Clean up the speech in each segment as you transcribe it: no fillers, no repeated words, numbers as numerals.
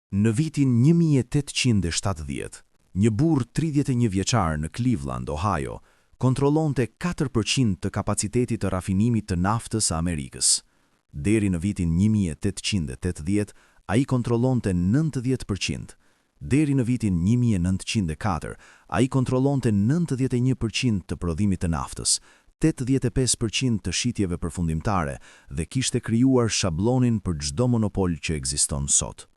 Në vitin 1870, një burr 31 vjeçar në Cleveland, Ohio, kontrollonte 4% të kapacitetit të rafinimit të naftës së Amerikës. Deri në vitin 1880, ai kontrollonte 90%. Deri në vitin 1904, ai kontrollonte 91% të prodhimit të naftës, 85% të shitjeve përfundimtare dhe kishte krijuar shablonin për çdo monopol që ekziston sot.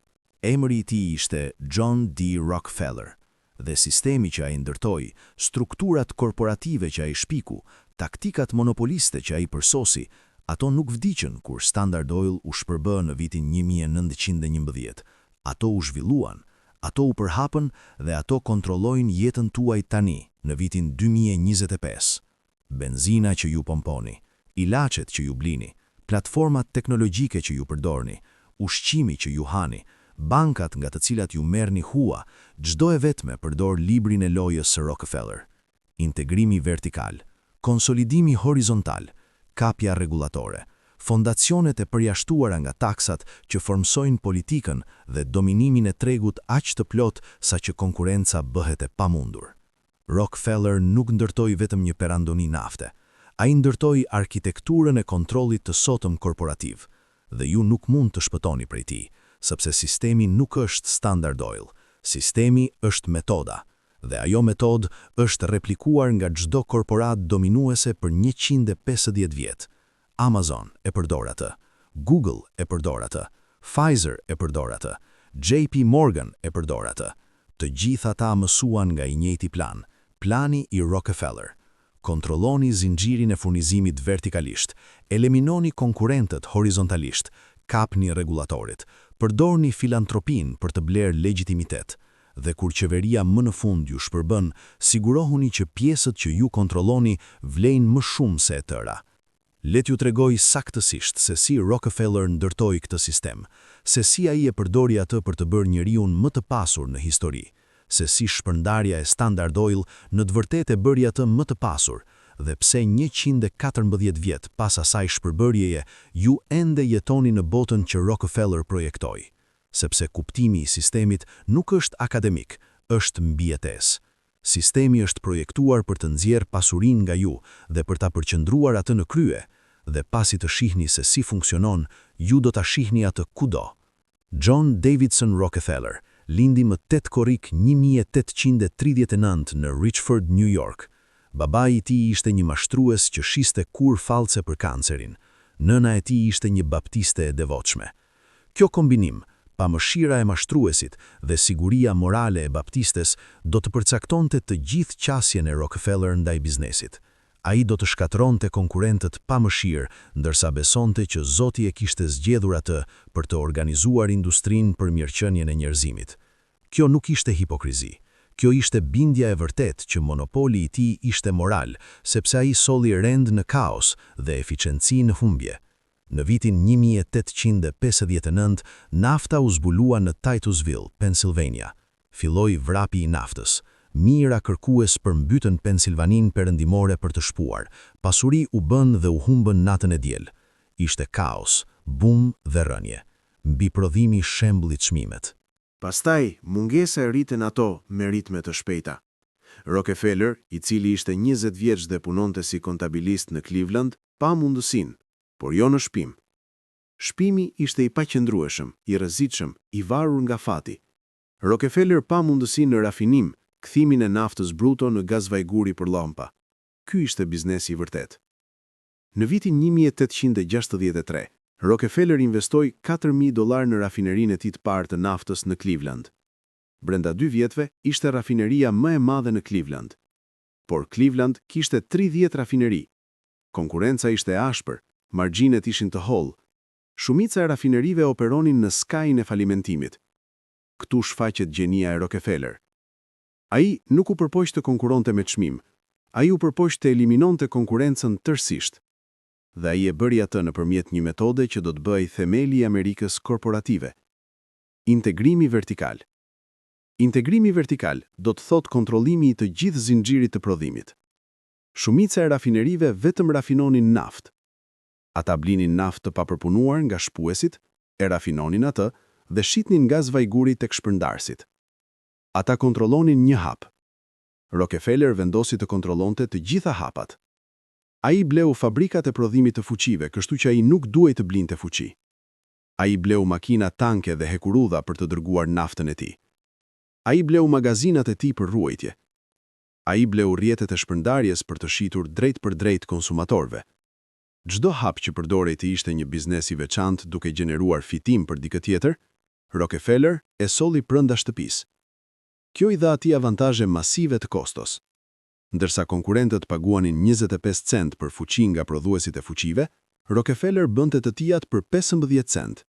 Emri i tij ishte John D. Rockefeller, dhe sistemi që ai ndërtoi, strukturat korporative që ai shpiku, taktikat monopoliste që ai përsosi, ato nuk vdiqën kur Standard Oil u shpërbë në vitin 1911. Ato u zhvilluan, ato u përhapën dhe ato kontrollojnë jetën tuaj tani, në vitin 2025. Benzina që ju pomponi, ilaçet që ju blini, platformat teknologjike që ju përdorni, ushqimi që ju hani, bankat nga të cilat ju merrni hua, çdo e vetme përdor librin e lojës së Rockefeller. Integrimi vertikal, konsolidimi horizontal, kapja rregullatore, fondacionet e përjashtuara nga taksat që formsojnë politikën dhe dominimin e tregut aq të plot sa që konkurenca bëhet e pamundur. Rockefeller nuk ndërtoi vetëm një perandoni nafte, ai ndërtoi arkitekturën e kontrollit të sotëm korporativ, dhe ju nuk mund të shpëtoni prej tij, sepse sistemi nuk është Standard Oil, sistemi është metoda, dhe ajo metodë është replikuar nga çdo korporat dominuese për 150 vjet. Amazon e përdor atë, Google e përdor atë, Pfizer e përdor atë, JP Morgan e përdor atë. Të gjithë ata mësuan nga i njëjti plan, plani i Rockefeller. Kontrolloni zinxhirin e furnizimit vertikalisht, eliminoni konkurrentët horizontalisht, kapni rregullatorit, përdorni filantropin për të blerë legjitimitet, dhe kur qeveria më në fund ju shpërbën, sigurohuni që pjesët që ju kontrolloni vlejnë më shumë se e tëra. Le t'ju tregoj saktësisht se si Rockefeller ndërtoi këtë sistem, se si ai e përdori atë për të bërë njeriun më të pasur në histori, se si shpërndarja e Standard Oil në të vërtetë e bëri atë më të pasur, dhe pse 114 vjet pas asaj shpërbërjeje, ju ende jetoni në botën që Rockefeller projektoi. Sepse kuptimi i sistemit nuk është akademik, është mbijetesë. Sistemi është projektuar për të nxjerrë pasurinë nga ju dhe për ta përqendruar atë në krye, dhe pasi të shihni se si funksionon, ju do ta shihni atë kudo. John Davidson Rockefeller lindi më 8 korrik 1839 në Richford, New York. Babai i tij ishte një mashtrues që shiste kur fallce për kancerin. Nëna e tij ishte një baptiste e devotshme. Kjo kombinim, pamëshira e mashtruesit dhe siguria morale e baptistes, do të përcaktonte të gjithë qasjen e Rockefeller ndaj biznesit. Ai do të shkatronte konkurrentët pa mëshirë, ndërsa besonte që Zoti e kishte zgjedhur atë për të organizuar industrinë për mirëqenien e njerëzimit. Kjo nuk ishte hipokrizi. Kjo ishte bindja e vërtet që monopoli i tij ishte moral, sepse ai solli rend në kaos dhe eficiencë në humbje. Në vitin 1859, nafta u zbulua në Titusville, Pennsylvania. Filloi vrapi i naftës. Mira kërkues përmbytën Pensilvanin perëndimore për të shpuar. Pasuri u bën dhe u humbën natën e diel. Ishte kaos, bum dhe rënje. Mbi prodhimi shembulli çmimet. Pastaj, mungesa e rritën ato me ritme të shpejta. Rockefeller, i cili ishte 20 vjeç dhe punonte si kontabilist në Cleveland, pa mundësinë, por jo në shpim. Shpimi ishte i paqëndrueshëm, i rrezikshëm, i varur nga fati. Rockefeller pa mundësinë në rafinim, kthimin e naftës bruto në gaz vajguri për llampa. Ky ishte biznesi i vërtet. Në vitin 1863, Rockefeller investoi $4.000 në rafinerinë e tij të parë të naftës në Cleveland. Brenda 2 vjetëve ishte rafineria më e madhe në Cleveland. Por Cleveland kishte 30 rafineri. Konkurenca ishte ashpër, margjinet ishin të hollë. Shumica e rafinerive operonin në skajin e falimentimit. Këtu shfaqet gjenia e Rockefeller. Ai nuk u përpoq të konkuronte me çmim. Ai u përpoq të eliminonte konkurencën tërësisht. Dhe ai e bëri atë nëpërmjet një metode që do të bëhej themeli i Amerikës korporative. Integrimi vertikal. Integrimi vertikal do të thotë kontrollimi i të gjithë zinxhirit të prodhimit. Shumica e rafinerive vetëm rafinonin naftë. Ata blinin naftë të papërpunuar nga shpuesit, e rafinonin atë dhe shitnin nga zvajguri tek shpërndarësit. Ata kontrollonin një hap. Rockefeller vendosi të kontrollonte të gjitha hapat. Ai bleu fabrikat e prodhimit të fuqive, kështu që ai nuk duhej të blinte fuqi. Ai bleu makina tanke dhe hekurudha për të dërguar naftën e tij. Ai bleu magazinat e tij për ruajtje. Ai bleu rrjetet e shpërndarjes për të shitur drejt për drejt konsumatorëve. Çdo hap që përdorej të ishte një biznes i veçantë duke gjeneruar fitim për dikë tjetër, Rockefeller e solli brenda shtëpisë. Kjo i dha atij avantazhe masive të kostos. Ndërsa konkurrentët paguanin 25 cent për fuqi nga prodhuesit e fuqive, Rockefeller bënte të tijat për 15 cent.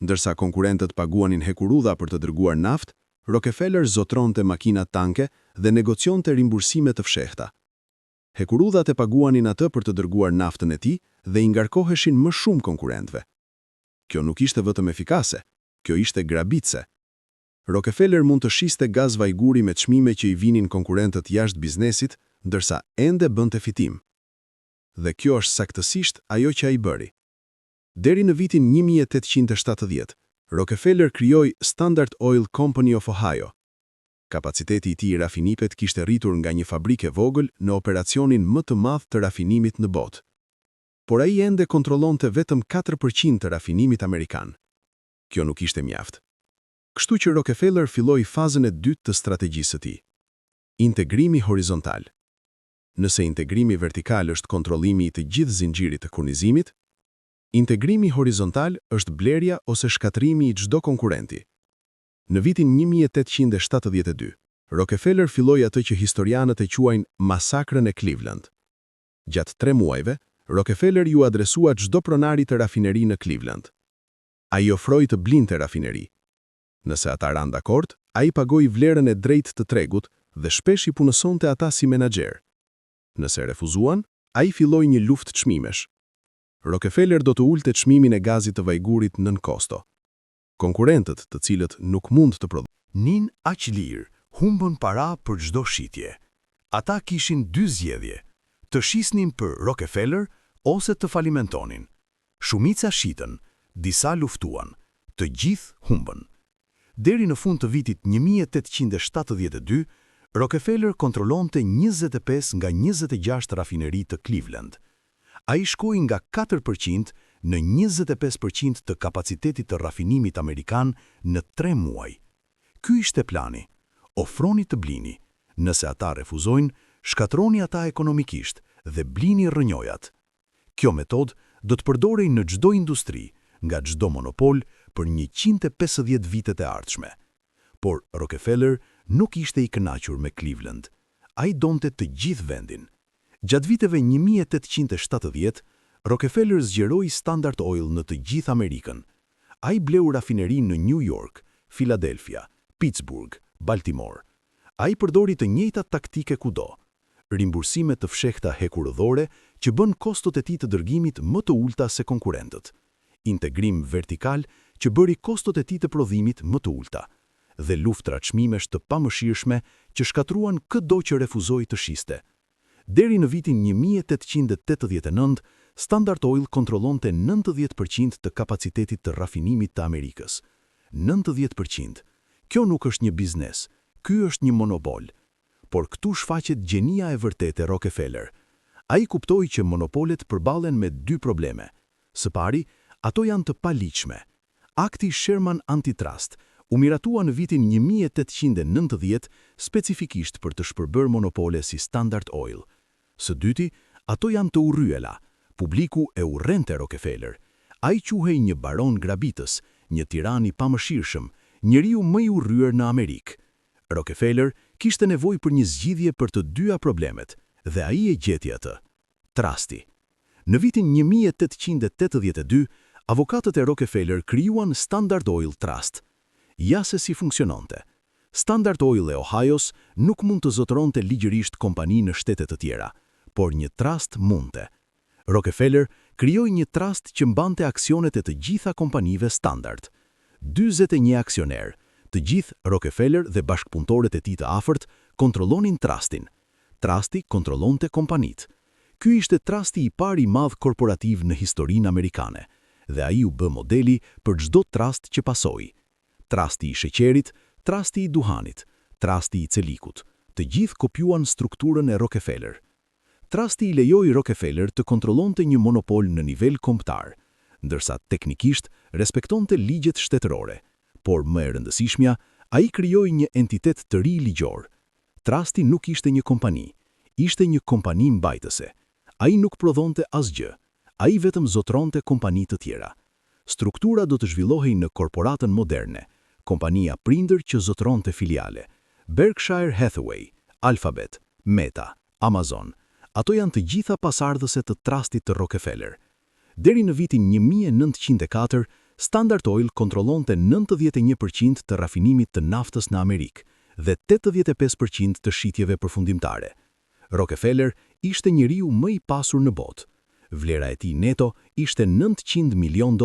Ndërsa konkurrentët paguanin hekurudha për të dërguar naftë, Rockefeller zotronte makinat tanke dhe negocionte rimbursime të fshehta. Hekurudhat e paguanin atë për të dërguar naftën e tij dhe i ngarkoheshin më shumë konkurrentëve. Kjo nuk ishte vetëm efikase, kjo ishte grabitse. Rockefeller mund të shiste gaz vajguri me çmime që i vinin konkurrentët jashtë biznesit, ndërsa ende bënte fitim. Dhe kjo është saktësisht ajo që ai bëri. Deri në vitin 1870, Rockefeller krijoi Standard Oil Company of Ohio. Kapaciteti i tij i rafinimit kishte rritur nga një fabrikë e vogël në operacionin më të madh të rafinimit në botë. Por ai ende kontrollonte vetëm 4% të rafinimit amerikan. Kjo nuk ishte mjaft. Kështu që Rockefeller filloi fazën e dytë të strategjisë së tij. Integrimi horizontal. Nëse integrimi vertikal është kontrollimi i të gjithë zinxhirit të furnizimit, integrimi horizontal është blerja ose shkatrimi i çdo konkurrenti. Në vitin 1872, Rockefeller filloi atë që historianët e quajnë masakrën e Cleveland. Gjatë 3 muajve, Rockefeller ju adresua çdo pronari të rafineri në Cleveland. Ai ofroi të blinte rafineri. Nëse ata ranë dakord, ai pagoi vlerën e drejtë të tregut dhe shpesh i punësonte ata si menaxher. Nëse refuzuan, ai filloi një luftë çmimesh. Rockefeller do të ulte çmimin e gazit të vajgurit nën kosto. Konkurrentët, të cilët nuk mund të nin aq lirë, humbën para për çdo shitje. Ata kishin 2 zgjedhje: të shisnin për Rockefeller ose të falimentonin. Shumica shitën, disa luftuan, të gjithë humbën. Deri në fund të vitit 1872, Rockefeller kontrollonte 25 nga 26 rafineri të Cleveland. Ai shkoi nga 4% në 25% të kapacitetit të rafinimit amerikan në 3 muaj. Ky ishte plani: ofroni të blini, nëse ata refuzojnë, shkatroni ata ekonomikisht dhe blini rrënjojat. Kjo metodë do të përdorej në çdo industri, nga çdo monopol për 150 vitet e ardhshme. Por Rockefeller nuk ishte i kënaqur me Cleveland. Ai donte të gjithë vendin. Gjatë viteve 1870, Rockefeller zgjeroi Standard Oil në të gjithë Amerikën. Ai bleu rafineri në New York, Philadelphia, Pittsburgh, Baltimore. Ai përdori të njëjtat taktike kudo. Rimbursime të fshehta hekurudhore që bën kostot e tij të dërgimit më të ulta se konkurrentët. Integrim vertikal që bëri kostot e tij të prodhimit më të ulta. Dhe luftra çmimesh të pamëshirshme që shkatruan çdo që refuzoi të shiste. Deri në vitin 1889, Standard Oil kontrollonte 90% të kapacitetit të rafinimit të Amerikës. 90%. Kjo nuk është një biznes, ky është një monopol. Por këtu shfaqet gjenia e vërtetë e Rockefeller. Ai kuptoi që monopolet përballen me 2 probleme. Së pari, ato janë të paligjshme. Akti Sherman Antitrust u miratua në vitin 1890 specifikisht për të shpërbërë monopole si Standard Oil. Së dyti, ato janë të urryela. Publiku e urrente Rockefeller. Ai quhej një baron grabitës, një tiran i pamëshirshëm, njeriu më i urryer në Amerikë. Rockefeller kishte nevojë për një zgjidhje për të dyja problemet, dhe ai e gjeti atë: trasti. Në vitin 1882, avokatët e Rockefeller krijuan Standard Oil Trust. Ja se si funksiononte. Standard Oil e Ohio's nuk mund të zotëronte ligjërisht kompani në shtete të tjera, por një trust mundte. Rockefeller krijoi një trust që mbante aksionet e të gjitha kompanive Standard. 41 aksioner, të gjithë Rockefeller dhe bashkëpunëtorët e tij të afërt, kontrollonin trustin. Trusti kontrollonte kompanitë. Ky ishte trusti i parë i madh korporativ në historinë amerikane, dhe ai u bë modeli për çdo trust që pasoi. trasti i sheqerit, trasti i duhanit, trasti i celikut, të gjithë kopjuan strukturën e Rockefeller. Trasti i lejoi Rockefeller të kontrollonte një monopol në nivel kombëtar, ndërsa teknikisht respektonte ligjet shtetërore, por më e rëndësishmja, ai krijoi një entitet të ri ligjor. Trasti nuk ishte një kompani, ishte një kompani mbajtëse. Ai nuk prodhonte asgjë, ai vetëm zotronte kompani të tjera. Struktura do të zhvillohej në korporatën moderne, kompania prindër që zotronte filiale, Berkshire Hathaway, Alphabet, Meta, Amazon. Ato janë të gjitha pasardhëse të trastit të Rockefeller. Deri në vitin 1904, Standard Oil kontrollonte 91% të rafinimit të naftës në Amerikë dhe 85% të shitjeve përfundimtare. Rockefeller ishte njeriu më i pasur në botë. Vlera e tij neto ishte $900 milion.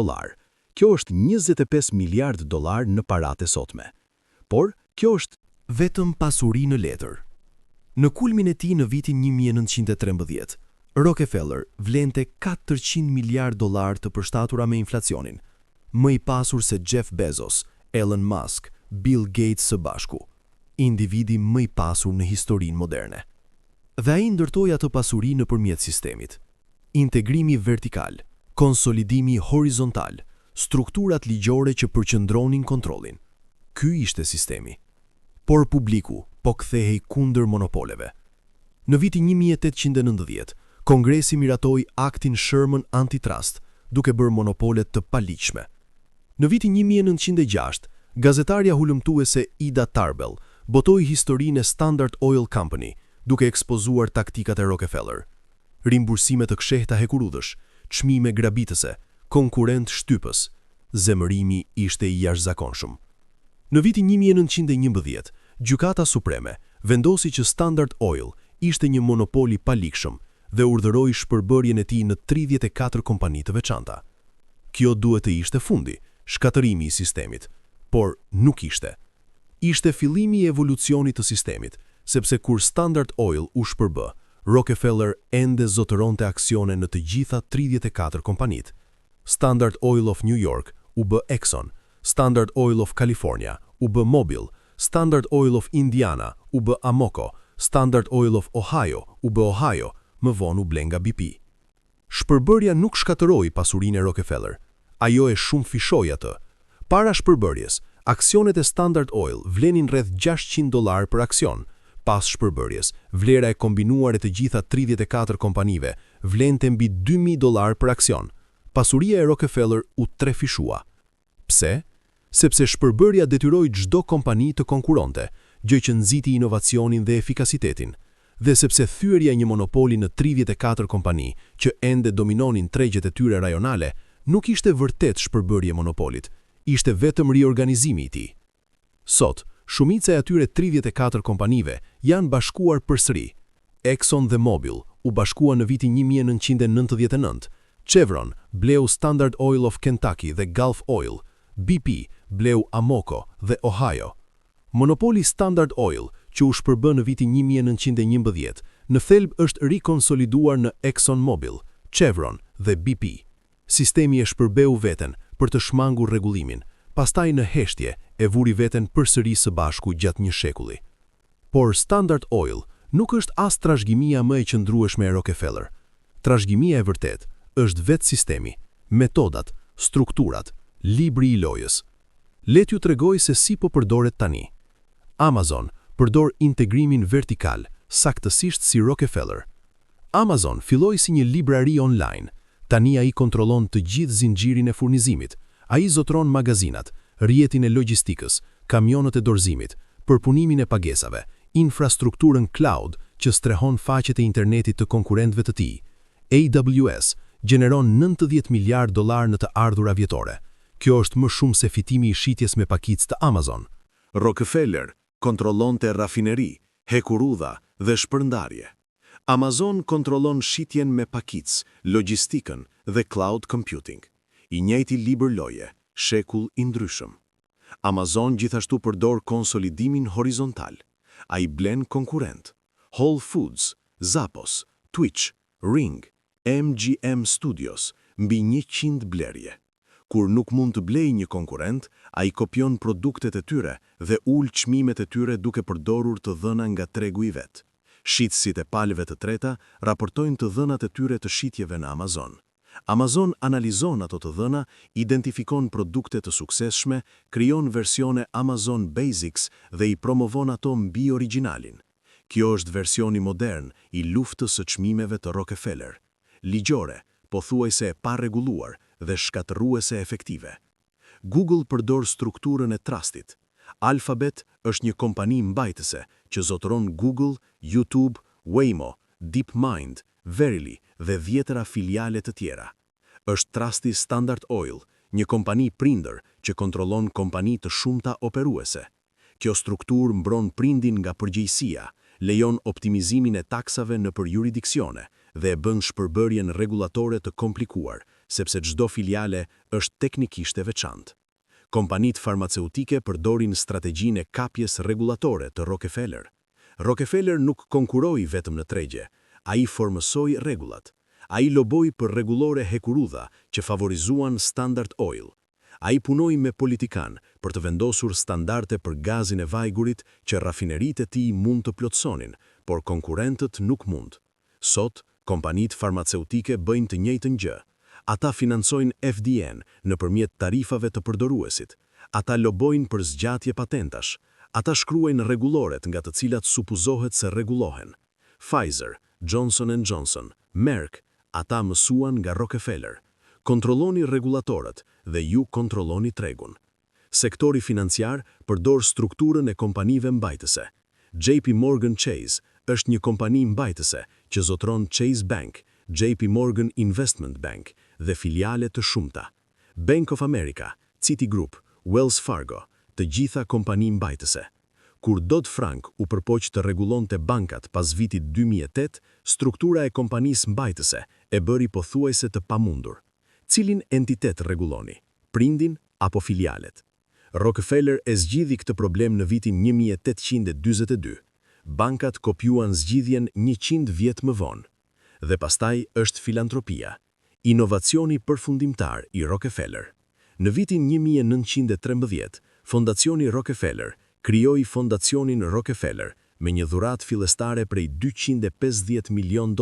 Kjo është $25 miliard në paratë e sotme. Por kjo është vetëm pasuri në letër. Në kulmin e tij në vitin 1913, Rockefeller vlente $400 miliard të përshtatura me inflacionin, më i pasur se Jeff Bezos, Elon Musk, Bill Gates së bashku, individi më i pasur në historinë moderne. Dhe ai ndërtoi atë pasuri nëpërmjet sistemit. Integrimi vertikal, konsolidimi horizontal, strukturat ligjore që përqendronin kontrollin. Ky ishte sistemi. Por publiku po kthehej kundër monopoleve. Në vitin 1890, Kongresi miratoi aktin Sherman Antitrust, duke bërë monopolet të paligjshme. Në vitin 1906, gazetarja hulumtuese Ida Tarbell botoi historinë e Standard Oil Company, duke ekspozuar taktikat e Rockefeller. Rimbursime të kshehta hekurudhësh, çmime grabitëse, konkurrent shtypës, zemërimi ishte i jashtëzakonshëm. Në vitin 1911, Gjykata Supreme vendosi që Standard Oil ishte një monopol i paligjshëm dhe urdhëroi shpërbërjen e tij në 34 kompani të veçanta. Kjo duhet të ishte fundi, shkatërimi i sistemit, por nuk ishte. Ishte fillimi i evolucionit të sistemit, sepse kur Standard Oil u shpërbë, Rockefeller ende zotëronte aksione në të gjitha 34 kompanit. Standard Oil of New York u bë Exxon, Standard Oil of California u bë Mobil, Standard Oil of Indiana u bë Amoco, Standard Oil of Ohio u bë Ohio, më vonë u blenga BP. Shpërbërja nuk shkatëroi pasurinë e Rockefeller, ajo e shumë fishoi atë. Para shpërbërjes, aksionet e Standard Oil vlenin rreth $600 për aksion. Pas shpërbërjes, vlera e kombinuar e të gjitha 34 kompanive vlente mbi $2.000 për aksion. Pasuria e Rockefeller u trefishua. Pse? Sepse shpërbërja detyroi çdo kompani të konkuronte, gjë që nxiti inovacionin dhe efikasitetin. Dhe sepse thyerja një monopoli në 34 kompani që ende dominonin tregjet e tyre rajonale, nuk ishte vërtet shpërbërje monopolit, ishte vetëm riorganizimi i tij. Sot, shumica e atyre 34 kompanive janë bashkuar përsëri. Exxon dhe Mobil u bashkua në vitin 1999, Chevron bleu Standard Oil of Kentucky dhe Gulf Oil, BP bleu Amoco dhe Ohio. Monopoli Standard Oil, që u shpërbë në vitin 1911, në thelb është rikonsoliduar në Exxon Mobil, Chevron dhe BP. Sistemi e shpërbeu veten për të shmangur rregullimin, pastaj në heshtje e vuri veten përsëri së bashku gjatë një shekulli. Por Standard Oil nuk është as trashëgimia më e qëndrueshme e Rockefeller. Trashëgimia e vërtet është vetë sistemi, metodat, strukturat, libri i lojës. Le t'ju tregoj se si po përdoret tani. Amazon përdor integrimin vertikal, saktësisht si Rockefeller. Amazon filloi si një librari online. Tani ai kontrollon të gjithë zinxhirin e furnizimit. Ai zotron magazinat, rrjetin e logjistikës, kamionët e dorëzimit, përpunimin e pagesave, infrastrukturën cloud që strehon faqet e internetit të konkurrentëve të tij. AWS gjeneron $90 miliard në të ardhura vjetore. Kjo është më shumë se fitimi i shitjes me pakicë të Amazon. Rockefeller kontrollonte rafineri, hekurudha dhe shpërndarje. Amazon kontrollon shitjen me pakicë, logjistikën dhe cloud computing. I njëjti libër loje, shekull i ndryshëm. Amazon gjithashtu përdor konsolidimin horizontal. Ai blen konkurrent. Whole Foods, Zappos, Twitch, Ring, MGM Studios, mbi 100 blerje. Kur nuk mund të blej një konkurent, ai kopjon produktet e tyre dhe ul çmimet e tyre duke përdorur të dhëna nga tregu i vet. Shitësit e palëve të treta raportojnë të dhënat e tyre të shitjeve në Amazon. Amazon analizon ato të dhëna, identifikon produkte të suksesshme, krijon versione Amazon Basics dhe i promovon ato mbi origjinalin. Kjo është versioni modern i luftës së çmimeve të Rockefeller. Ligjore, pothuajse e parregulluar dhe shkatërruese efektive. Google përdor strukturën e trustit. Alphabet është një kompani mbajtëse që zotëron Google, YouTube, Waymo, DeepMind, Verily dhe 10 filiale të tjera. Është trusti Standard Oil, një kompani prindër që kontrollon kompani të shumta operuese. Kjo strukturë mbron prindin nga përgjegjësia, lejon optimizimin e taksave nëpër juridiksione dhe e bën shpërbërjen rregullatore të komplikuar, sepse çdo filiale është teknikisht e veçantë. Kompanitë farmaceutike përdorin strategjinë e kapjes rregullatore të Rockefeller. Rockefeller nuk konkuroi vetëm në tregje, ai formësoi rregullat. Ai loboi për rregullore hekurudha që favorizuan Standard Oil. Ai punoi me politikan për të vendosur standarde për gazin e vajgurit që rafineritë e tij mund të plotësonin, por konkurrentët nuk mund. Sot, kompanitë farmaceutike bëjnë të njëjtën gjë. Ata financojnë FDA nëpërmjet tarifave të përdoruesit. Ata lobojnë për zgjatje patentash. Ata shkruajnë rregulloret nga të cilat supozohet se rregullohen. Pfizer, Johnson & Johnson, Merck, ata mësuan nga Rockefeller. Kontrolloni rregulatorët dhe ju kontrolloni tregun. Sektori financiar përdor strukturën e kompanive mbajtëse. JP Morgan Chase është një kompani mbajtëse që zotëron Chase Bank, JP Morgan Investment Bank dhe filiale të shumta. Bank of America, Citigroup, Wells Fargo, të gjitha kompani mbajtëse. Kur Dodd-Frank u përpoq të rregullonte bankat pas vitit 2008, struktura e kompanisë mbajtëse e bëri pothuajse të pamundur. Cilin entitet rregulloni, prindin apo filialet? Rockefeller e zgjidhi këtë problem në vitin 1842. Bankat kopjuan zgjidhjen 100 vjet më vonë. Dhe pastaj është filantropia, inovacioni përfundimtar i Rockefeller. Në vitin 1913, Fondacioni Rockefeller krijoi Fondacionin Rockefeller me një dhuratë fillestare prej $250 milion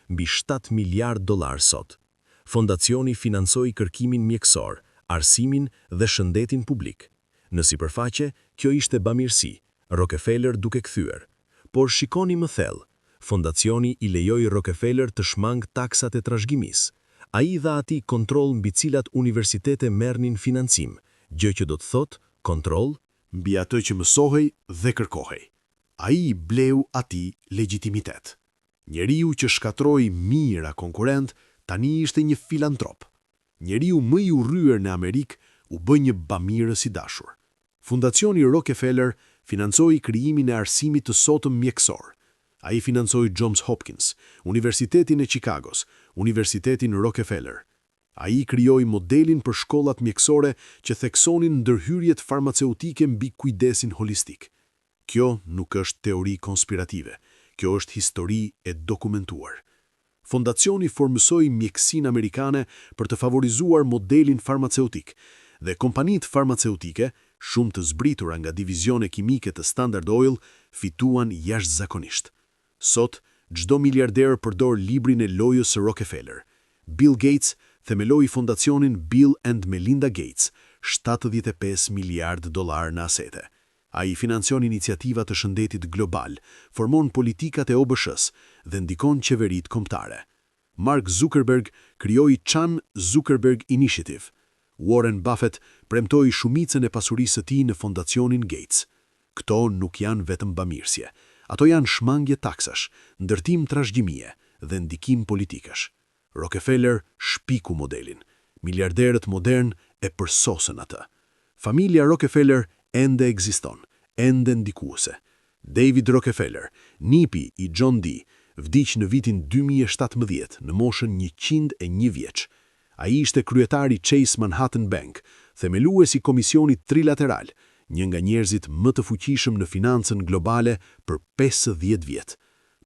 mbi $7 miliard sot. Fondacioni financoi kërkimin mjekësor, arsimin dhe shëndetin publik. Në sipërfaqe, kjo ishte bamirësi, Rockefeller duke kthyer. Por shikoni më thellë, Fondacioni i lejoi Rockefeller të shmang taksat e trashëgimisë. Ai dha atij kontroll mbi cilat universitete merrnin financim, gjë që do të thotë kontroll mbi atë që mësohej dhe kërkohej. Ai i bleu atij legjitimitet. Njeriu që shkatroi mira konkurrent tani ishte një filantrop. Njeriu më i urryer në Amerikë u bë një bamirës i dashur. Fundacioni Rockefeller financoi krijimin e arsimit të sotëm mjekësor. Ai financoi Johns Hopkins, Universitetin e Chicagos, Universitetin Rockefeller. Ai krijoi modelin për shkollat mjekësore që theksonin ndërhyrjet farmaceutike mbi kujdesin holistik. Kjo nuk është teori konspirative, kjo është histori e dokumentuar. Fondacioni formësoi mjekësinë amerikane për të favorizuar modelin farmaceutik, dhe kompanitë farmaceutike, shumë të zbritura nga divizione kimike të Standard Oil, fituan jashtëzakonisht. Sot, çdo miliarder përdor librin e lojës së Rockefeller. Bill Gates themeloi fondacionin Bill and Melinda Gates, $75 miliard në asete. Ai financion iniciativa të shëndetit global, formon politikat e OBSH-s dhe ndikon qeveritë kombëtare. Mark Zuckerberg krijoi Chan Zuckerberg Initiative. Warren Buffett premtoi shumicën e pasurisë së tij në fondacionin Gates. Këto nuk janë vetëm bamirësje. Ato janë shmangje taksash, ndërtim trashëgimie dhe ndikim politikash. Rockefeller shpiku modelin. Miliarderët modern e përsosën atë. Familja Rockefeller ende ekziston, ende ndikuese. David Rockefeller, nipi i John D., vdiq në vitin 2017 në moshën 101 vjeç. Ai ishte kryetari Chase Manhattan Bank, themeluesi Komisionit Trilateral, një nga njerëzit më të fuqishëm në financën globale për 50 vjet.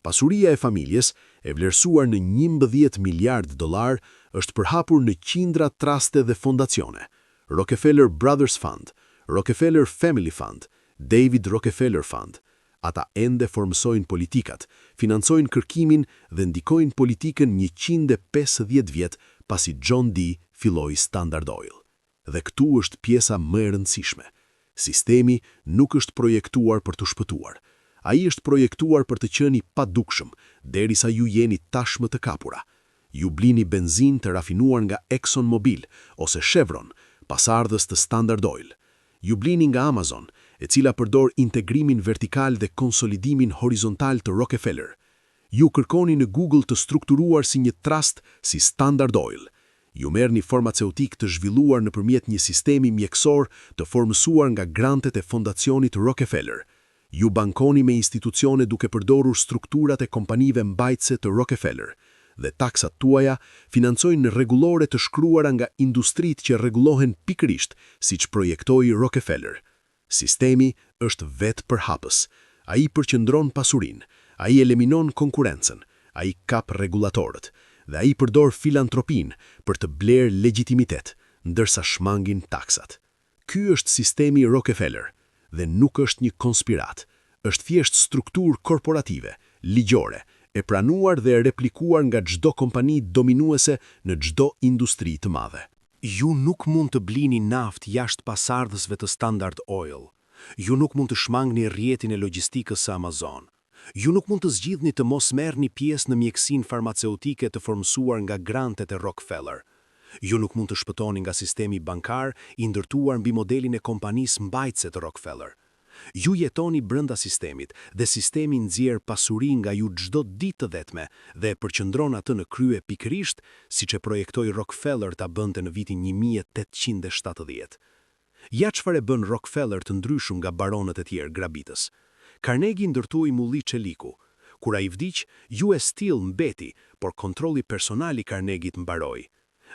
Pasuria e familjes, e vlerësuar në $11 miliard, është përhapur në qindra traste dhe fondacione: Rockefeller Brothers Fund, Rockefeller Family Fund, David Rockefeller Fund. Ata ende formësojnë politikat, financojnë kërkimin dhe ndikojnë politikën 150 vjet pasi John D. filloi Standard Oil. Dhe këtu është pjesa më e rëndësishme. Sistemi nuk është projektuar për të shpëtuar. Ai është projektuar për të qenë pa dukshëm, derisa ju jeni tashmë të kapura. Ju blini benzinë të rafinuar nga ExxonMobil ose Chevron, pasardhës të Standard Oil. Ju blini nga Amazon, e cila përdor integrimin vertikal dhe konsolidimin horizontal të Rockefeller. Ju kërkoni në Google të strukturuar si një trust si Standard Oil. Ju merrni farmaceutik të zhvilluar nëpërmjet një sistemi mjekësor të formësuar nga grantet e fondacionit Rockefeller. Ju bankoni me institucione duke përdorur strukturat e kompanive mbajtëse të Rockefeller. Dhe taksat tuaja financojnë rregullore të shkruara nga industritë që rregullohen pikërisht siç projektoi Rockefeller. Sistemi është vetë përhapës. Ai përqendron pasurinë, ai eliminon konkurrencën, ai kap rregulatorët dhe ai përdor filantropinë për të blerë legjitimitet, ndërsa shmangin taksat. Ky është sistemi Rockefeller dhe nuk është një konspirat. Është thjesht strukturë korporative, ligjore, e pranuar dhe replikuar nga çdo kompani dominuese në çdo industri të madhe. Ju nuk mund të blini naft jashtë pasardhësve të Standard Oil. Ju nuk mund të shmangni rrjetin e logjistikës së Amazon. Ju nuk mund të zgjidhni të mos merrni pjesë në mjekësinë farmaceutike të formësuar nga grantet e Rockefeller. Ju nuk mund të shpëtoni nga sistemi bankar i ndërtuar mbi modelin e kompanisë mbajtëse të Rockefeller. Ju jetoni brenda sistemit dhe sistemi nxjerr pasuri nga ju çdo ditë të vetme dhe e përqendron atë në krye pikërisht siç e projektoi Rockefeller ta bënte në vitin 1870. Ja çfarë bën Rockefeller të ndryshëm nga baronët e tjerë grabitës. Carnegie ndërtoi mulli çeliku. Kur ai vdiq, US Steel mbeti, por kontrolli personal i Carnegiet mbaroi.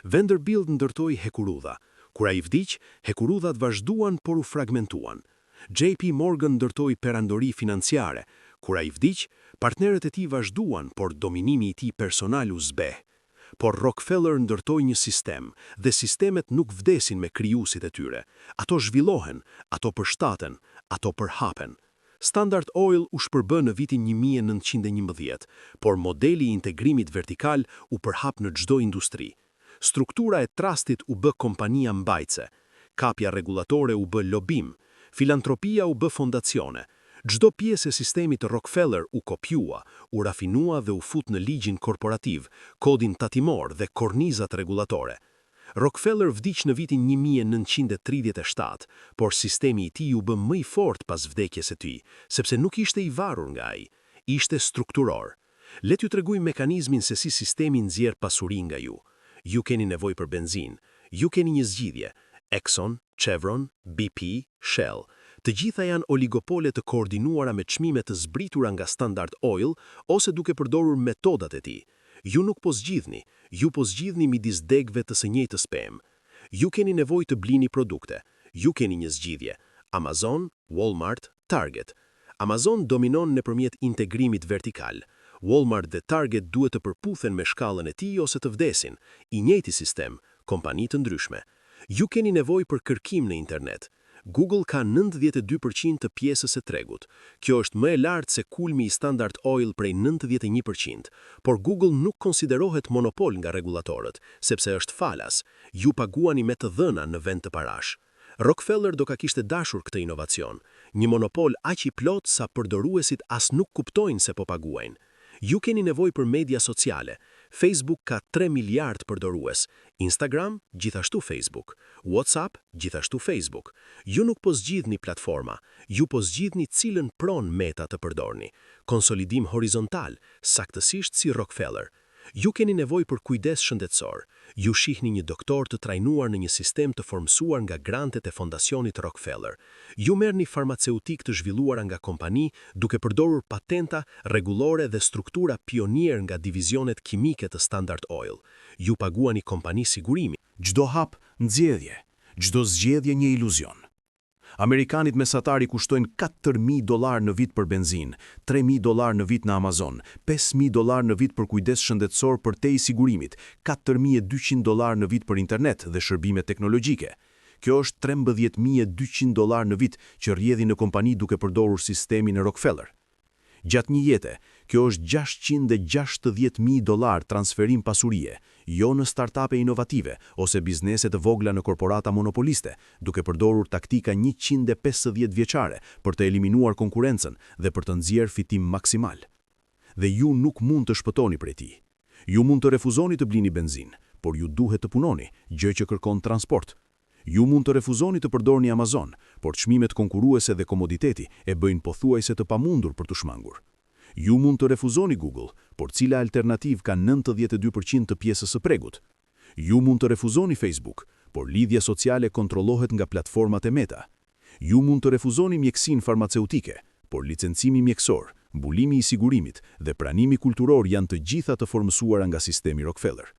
Vanderbilt ndërtoi hekurudha. Kur ai vdiq, hekurudhat vazhduan por u fragmentuan. JP Morgan ndërtoi perandori financiare. Kur ai vdiq, partnerët e tij vazhduan, por dominimi i tij personal u zbeh. Por Rockefeller ndërtoi një sistem, dhe sistemet nuk vdesin me krijuesit e tyre. Ato zhvillohen, ato përshtaten, ato përhapen. Standard Oil u shpërbë në vitin 1911, por modeli i integrimit vertikal u përhap në çdo industri. Struktura e trustit u bë kompania mbajtëse, kapja rregullatore u bë lobim, filantropia u bë fondacione. Çdo pjesë e sistemit të Rockefeller u kopjua, u rafinua dhe u fut në ligjin korporativ, kodin tatimor dhe kornizat rregullatore. Rockefeller vdiq në vitin 1937, por sistemi i tij u bë më i fortë pas vdekjes së tij, sepse nuk ishte i varur nga ai, ishte strukturor. Le t'ju tregoj mekanizmin se si sistemi nxjerr pasuri nga ju. Ju keni nevojë për benzinë, ju keni një zgjidhje: Exxon, Chevron, BP, Shell. Të gjitha janë oligopole të koordinuara me çmime të zbritura nga Standard Oil ose duke përdorur metodat e tij. Ju nuk po zgjidhni, ju po zgjidhni midis degëve të së njëjtës pemë. Ju keni nevojë të blini produkte, ju keni një zgjidhje: Amazon, Walmart, Target. Amazon dominon nëpërmjet integrimit vertikal. Walmart dhe Target duhet të përputhen me shkallën e tij ose të vdesin, i njëjti sistem, kompani të ndryshme. Ju keni nevojë për kërkim në internet. Google ka 92% të pjesës së tregut. Kjo është më e lartë se kulmi i Standard Oil prej 91%, por Google nuk konsiderohet monopol nga rregulatorët, sepse është falas. Ju paguani me të dhëna në vend të parash. Rockefeller do ka kishte dashur këtë inovacion, një monopol aq i plot sa përdoruesit as nuk kuptojnë se po paguajnë. Ju keni nevojë për media sociale. Facebook ka 3 miliard përdorues, Instagram gjithashtu Facebook, WhatsApp gjithashtu Facebook. Ju nuk po zgjidhni platforma, ju po zgjidhni cilën pron Meta të përdorni. Konsolidim horizontal, saktësisht si Rockefeller. Ju keni nevojë për kujdes shëndetësor. Ju shihni një doktor të trajnuar në një sistem të formësuar nga grantet e fondacionit Rockefeller. Ju merrni farmaceutik të zhvilluara nga kompani duke përdorur patenta, rregullore dhe struktura pionier nga divizionet kimike të Standard Oil. Ju paguani kompani sigurimi. Çdo hap nxjedhje, çdo zgjedhje një iluzion. Amerikanit mesatari kushtojnë $4.000 në vit për benzinë, $3.000 në vit në Amazon, $5.000 në vit për kujdes shëndetësor për te i sigurimit, $4.200 në vit për internet dhe shërbime teknologjike. Kjo është $13.200 në vit që rrjedhin në kompani duke përdorur sistemin e Rockefeller. Gjatë një jete, kjo është $660.000 transferim pasurie, jo në startupe inovative ose biznese të vogla në korporata monopoliste, duke përdorur taktika 150 vjeçare për të eliminuar konkurencën dhe për të nxjerrë fitim maksimal. Dhe ju nuk mund të shpëtoni prej tij. Ju mund të refuzoni të blini benzinë, por ju duhet të punoni, gjë që kërkon transport. Ju mund të refuzoni të përdorni Amazon, por çmimet konkurruese dhe komoditeti e bëjnë pothuajse të pamundur për të shmangur. Ju mund të refuzoni Google, por cila alternativë ka 92% të pjesës së pregut? Ju mund të refuzoni Facebook, por lidhja sociale kontrollohet nga platformat e Meta. Ju mund të refuzoni mjekësinë farmaceutike, por licencimi mjekësor, mbulimi i sigurimit dhe pranimi kulturor janë të gjitha të formësuara nga sistemi Rockefeller.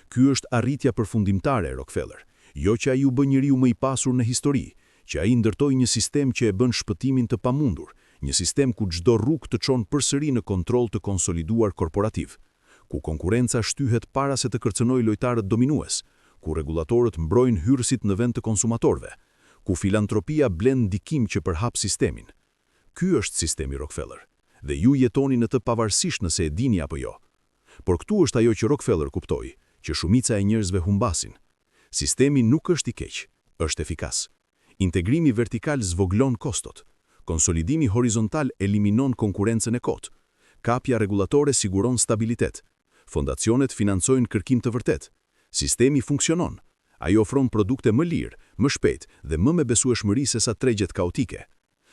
Ky është arritja përfundimtare e Rockefeller. Jo që ai u bë njeriu më i pasur në histori, që ai ndërtoi një sistem që e bën shpëtimin të pamundur, një sistem ku çdo rrugë të çon përsëri në kontroll të konsoliduar korporativ, ku konkurenca shtyhet para se të kërcënojë lojtarët dominues, ku rregulatorët mbrojnë hyrësit në vend të konsumatorëve, ku filantropia blen ndikim që përhap sistemin. Ky është sistemi Rockefeller, dhe ju jetoni në të pavarësisht nëse e dini apo jo. Por këtu është ajo që Rockefeller kuptoi, që shumica e njerëzve humbasin. Sistemi nuk është i keq, është efikas. Integrimi vertikal zvoglon kostot. Konsolidimi horizontal eliminon konkurencën e kotë. Kapja regulatore siguron stabilitet. Fondacionet financojnë kërkim të vërtet. Sistemi funksionon. Ai ofron produkte më lirë, më shpejt dhe më me besueshmëri se sa tregjet kaotike.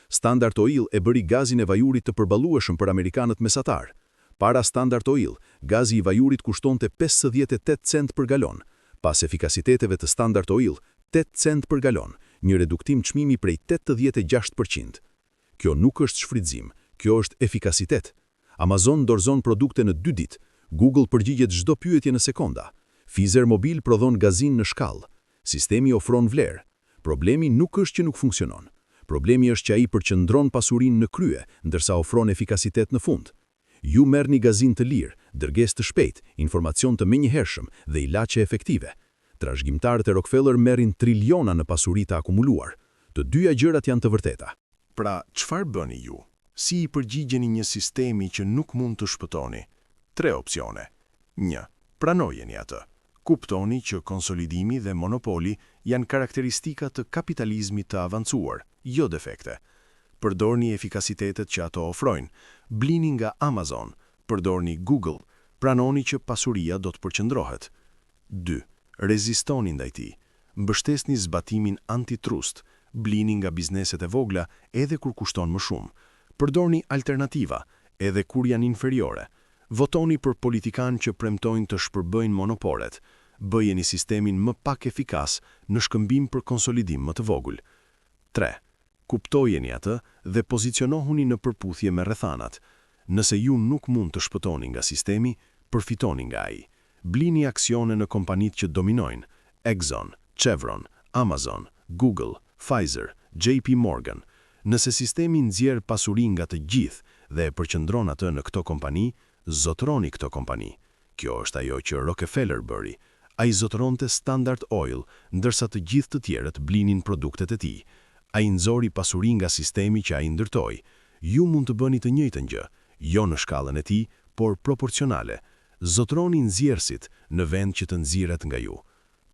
Standard Oil e bëri gazin e vajurit të përballueshëm për amerikanët mesatar. Para Standard Oil, gazi i vajurit kushtonte 58 cent për galon. Pas efikasiteteve të Standard Oil, 8 cent për galon, një reduktim çmimi prej 86%. Kjo nuk është shfrytëzim, kjo është efikasitet. Amazon dorëzon produkte në 2 ditë, Google përgjigjet çdo pyetje në sekonda. Pfizer Mobil prodhon gazin në shkallë. Sistemi ofron vlerë. Problemi nuk është që nuk funksionon. Problemi është që ai përqendron pasurinë në krye, ndërsa ofron efikasitet në fund. Ju merrni gazin të lirë, dërgesë të shpejt, informacion të menjëhershëm dhe ilaçe efektive. Trashëgimtarët e Rockefeller merrin triliona në pasuri të akumuluar. Të dyja gjërat janë të vërteta. Pra, çfarë bëni ju? Si i përgjigjeni një sistemi që nuk mund të shpëtoni? 3 opsione. 1. Pranojeni atë. Kuptoni që konsolidimi dhe monopoli janë karakteristika të kapitalizmit të avancuar, jo defekte. Përdorni efikasitetet që ato ofrojnë, blini nga Amazon, përdorni Google, pranoni që pasuria do të përqendrohet. 2. Rezistoni ndaj tij. Mbështesni zbatimin antitrust, blini nga bizneset e vogla edhe kur kushton më shumë. Përdorni alternativa, edhe kur janë inferiore. Votoni për politikanë që premtojnë të shpërbëjnë monopolet. Bëjeni sistemin më pak efikas në shkëmbim për konsolidim më të vogël. 3. Kuptojeni atë dhe pozicionohuni në përputhje me rrethanat. Nëse ju nuk mund të shpëtoni nga sistemi, përfitoni nga ai. Blini aksione në kompanitë që dominojnë: Exxon, Chevron, Amazon, Google, Pfizer, JP Morgan. Nëse sistemi nxjerr pasuri nga të gjithë dhe e përqendron atë në këto kompani, zotroni këto kompani. Kjo është ajo që Rockefeller bëri. Ai zotronte Standard Oil, ndërsa të gjithë të tjerët blinin produktet e tij. Ai nxori pasuri nga sistemi që ai ndërtoi. Ju mund të bëni të njëjtën gjë, jo në shkallën e tij, por proporcionale. Zotroni nxjerrësit në vend që të nxirret nga ju.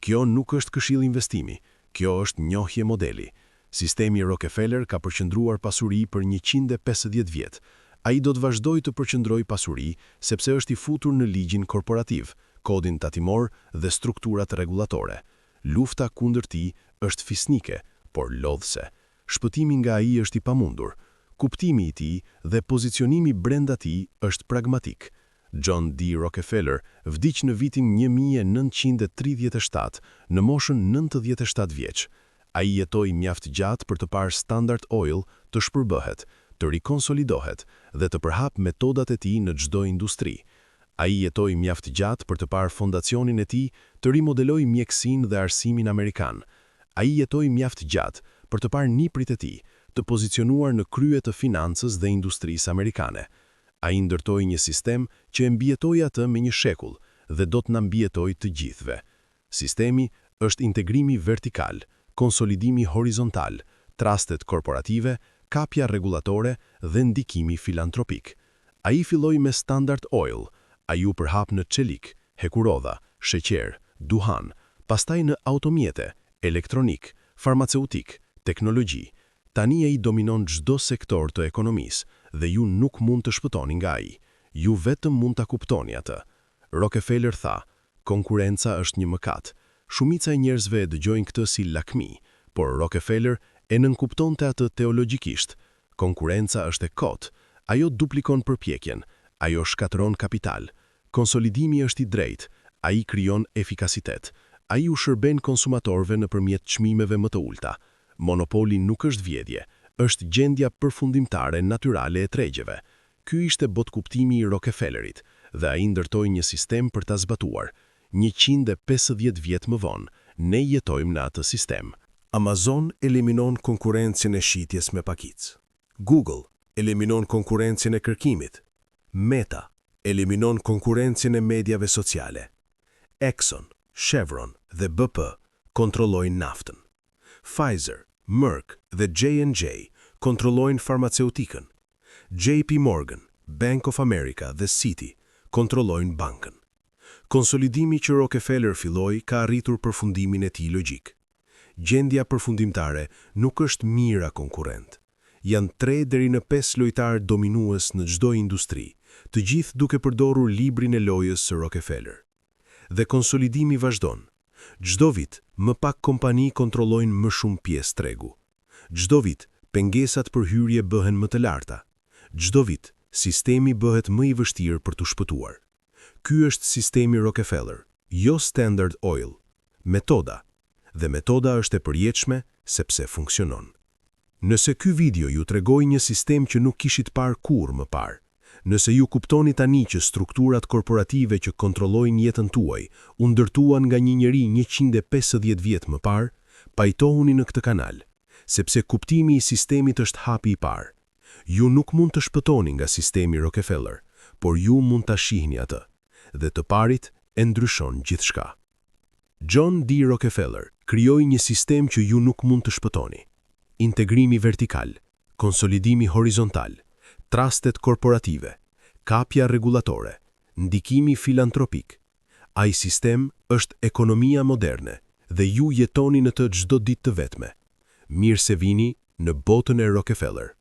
Kjo nuk është këshill investimi, kjo është njohje modeli. Sistemi Rockefeller ka përqendruar pasuri për 150 vjet. Ai do të vazhdojë të përqendrojë pasuri sepse është i futur në ligjin korporativ, kodin tatimor dhe strukturat rregullatore. Lufta kundër tij është fisnike, por lodhse. Shpëtimi nga ai është i pamundur. Kuptimi i tij dhe pozicionimi brenda tij është pragmatik. John D. Rockefeller vdiq në vitin 1937 në moshën 97 vjeç. Ai jetoi mjaft gjatë për të parë Standard Oil të shpërbëhet, të rikonsolidohet dhe të përhap metodat e tij në çdo industri. Ai jetoi mjaft gjatë për të parë fondacionin e tij të rimodelojë mjekësinë dhe arsimin amerikan. Ai jetoi mjaft gjatë për të parë niprit e tij të pozicionuar në krye të financës dhe industrisë amerikane. Ai ndërtoi një sistem që e mbijetoi atë me një shekull dhe do të na mbijetojë të gjithëve. Sistemi është integrimi vertikal, konsolidimi horizontal, trastet korporative, kapja rregullatore dhe ndikimi filantropik. Ai filloi me Standard Oil, ai u përhap në çelik, hekurodha, sheqer, duhan, pastaj në automjete, elektronik, farmaceutik, teknologji. Tani ai dominon çdo sektor të ekonomisë dhe ju nuk mund të shpëtoni nga ai. Ju vetëm mund ta kuptoni atë. Rockefeller tha, konkurenca është një mëkat. Shumica e njerëzve e dëgjojnë këtë si lakmi, por Rockefeller e nënkuptonte atë teologjikisht. Konkurenca është e kotë, ajo duplikon përpjekjen, ajo shkatëron kapital. Konsolidimi është i drejtë, ai krijon efikasitet, ai u shërben konsumatorëve nëpërmjet çmimeve më të ulta. Monopoli nuk është vjedhje, është gjendja përfundimtare natyrale e tregjeve. Ky ishte botkuptimi i Rockefellerit dhe ai ndërtoi një sistem për ta zbatuar. 150 vjet më vonë, ne jetojmë në atë sistem. Amazon eliminon konkurencën e shitjes me pakicë. Google eliminon konkurencën e kërkimit. Meta eliminon konkurencën e mediave sociale. Exxon, Chevron dhe BP kontrollojnë naftën. Pfizer, Merck dhe J&J kontrollojnë farmaceutikën. JP Morgan, Bank of America dhe Citi kontrollojnë bankën. Konsolidimi që Rockefeller filloi ka arritur përfundimin e tij logjik. Gjendja përfundimtare nuk është mira konkurrent. Janë 3 deri në 5 lojtarë dominues në çdo industri, të gjithë duke përdorur librin e lojës së Rockefeller. Dhe konsolidimi vazhdon. Çdo vit, më pak kompani kontrollojnë më shumë pjesë tregu. Çdo vit, pengesat për hyrje bëhen më të larta. Çdo vit, sistemi bëhet më i vështirë për të shpëtuar. Ky është sistemi Rockefeller, jo Standard Oil. Metoda. Dhe metoda është e përjetshme sepse funksionon. Nëse ky video ju tregoi një sistem që nuk kishit parë kurrë më parë, nëse ju kuptoni tani që strukturat korporative që kontrollojnë jetën tuaj u ndërtuan nga një njeri 150 vjet më parë, pajtohuni në këtë kanal, sepse kuptimi i sistemit është hapi i parë. Ju nuk mund të shpëtoni nga sistemi Rockefeller, por ju mund ta shihni atë, dhe të parit e ndryshon gjithçka. John D. Rockefeller krijoi një sistem që ju nuk mund të shpëtoni. Integrimi vertikal, konsolidimi horizontal, trastet korporative, kapja rregullatore, ndikimi filantropik. Ai sistem është ekonomia moderne dhe ju jetoni në të çdo ditë të vetme. Mirë se vini në botën e Rockefeller.